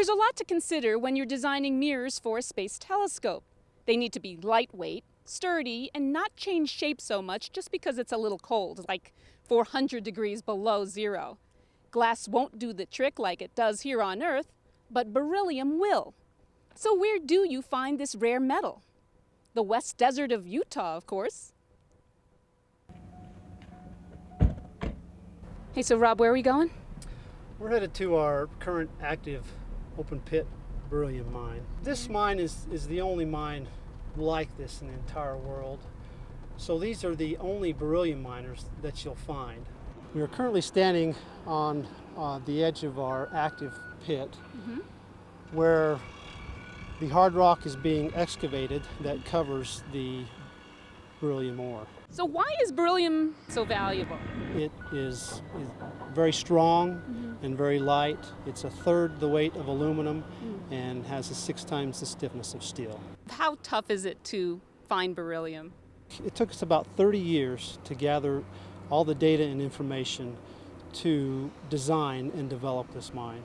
There's a lot to consider when you're designing mirrors for a space telescope. They need to be lightweight, sturdy, and not change shape so much just because it's a little cold, like 400 degrees below zero. Glass won't do the trick like it does here on Earth, but beryllium will. So where do you find this rare metal? The West Desert of Utah, of course. Hey, so Rob, where are we going? We're headed to our current active open pit beryllium mine. This mine is the only mine like this in the entire world. So these are the only beryllium miners that you'll find. We are currently standing on the edge of our active pit where the hard rock is being excavated that covers the beryllium ore. So why is beryllium so valuable? It is very strong and very light. It's a third the weight of aluminum and has 6 times the stiffness of steel. How tough is it to find beryllium? It took us about 30 years to gather all the data and information to design and develop this mine.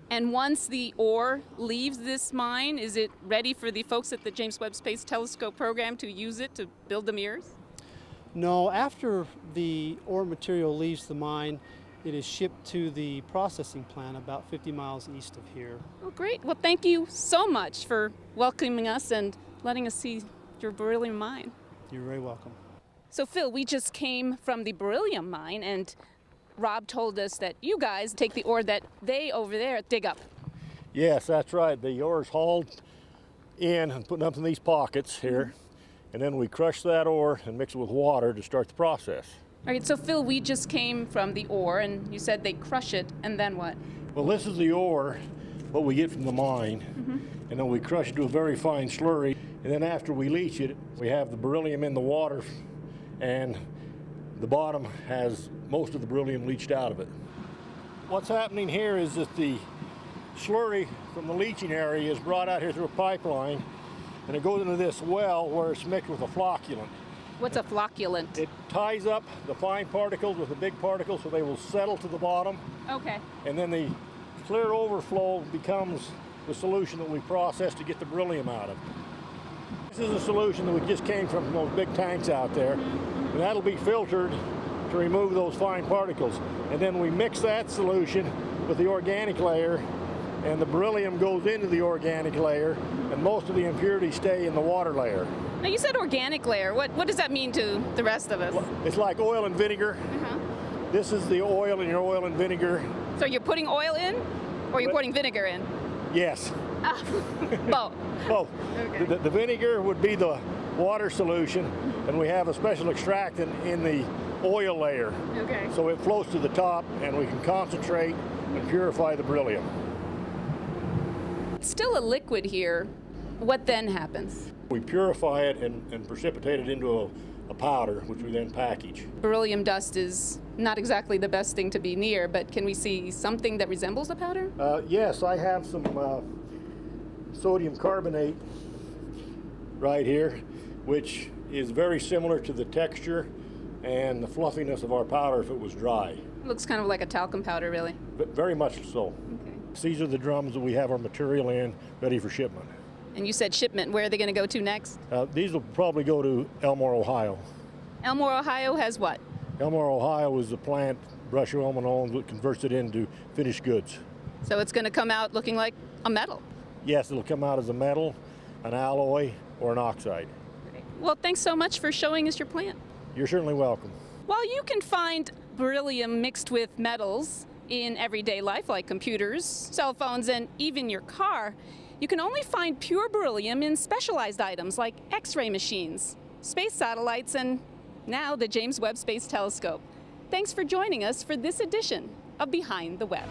And once the ore leaves this mine, is it ready for the folks at the James Webb Space Telescope program to use it to build the mirrors? No, after the ore material leaves the mine, it is shipped to the processing plant about 50 miles east of here. Oh, great. Well, thank you so much for welcoming us and letting us see your beryllium mine. You're very welcome. So, Phil, we just came from the beryllium mine, and Rob told us that you guys take the ore that they over there dig up. Yes, that's right. The ore is hauled in and put up in these pockets here, and then we crush that ore and mix it with water to start the process. All right, so Phil, we just came from the ore, and you said they crush it, and then what? Well, this is the ore, what we get from the mine, and then we crush it to a very fine slurry, and then after we leach it, we have the beryllium in the water, and the bottom has most of the beryllium leached out of it. What's happening here is that the slurry from the leaching area is brought out here through a pipeline, and it goes into this well where it's mixed with a flocculant. What's a flocculant? It ties up the fine particles with the big particles so they will settle to the bottom. Okay. And then the clear overflow becomes the solution that we process to get the beryllium out of. This is a solution that we just came from those big tanks out there, and that'll be filtered to remove those fine particles. And then we mix that solution with the organic layer, and the beryllium goes into the organic layer, and most of the impurities stay in the water layer. Now, you said organic layer. What does that mean to the rest of us? It's like oil and vinegar. This is the oil in your oil and vinegar. So you're putting oil in, or you're putting vinegar in? Yes. Both. Both. Okay. The vinegar would be the water solution, and we have a special extractant in the oil layer. Okay. So it floats to the top, and we can concentrate and purify the beryllium. It's still a liquid here. What then happens? We purify it and precipitate it into a powder, which we then package. Beryllium dust is not exactly the best thing to be near, but can we see something that resembles a powder? Yes, I have some sodium carbonate right here, which is very similar to the texture and the fluffiness of our powder if it was dry. It looks kind of like a talcum powder, really. But very much so. Okay. These are the drums that we have our material in, ready for shipment. And you said shipment. Where are they going to go to next? These will probably go to Elmore, Ohio. Elmore, Ohio has what? Elmore, Ohio is the plant Brusher Elman owns that converts it into finished goods. So it's going to come out looking like a metal. Yes, it'll come out as a metal, an alloy, or an oxide. Well, thanks so much for showing us your plant. You're certainly welcome. While you can find beryllium mixed with metals in everyday life, like computers, cell phones, and even your car, you can only find pure beryllium in specialized items like X-ray machines, space satellites, and now the James Webb Space Telescope. Thanks for joining us for this edition of Behind the Web.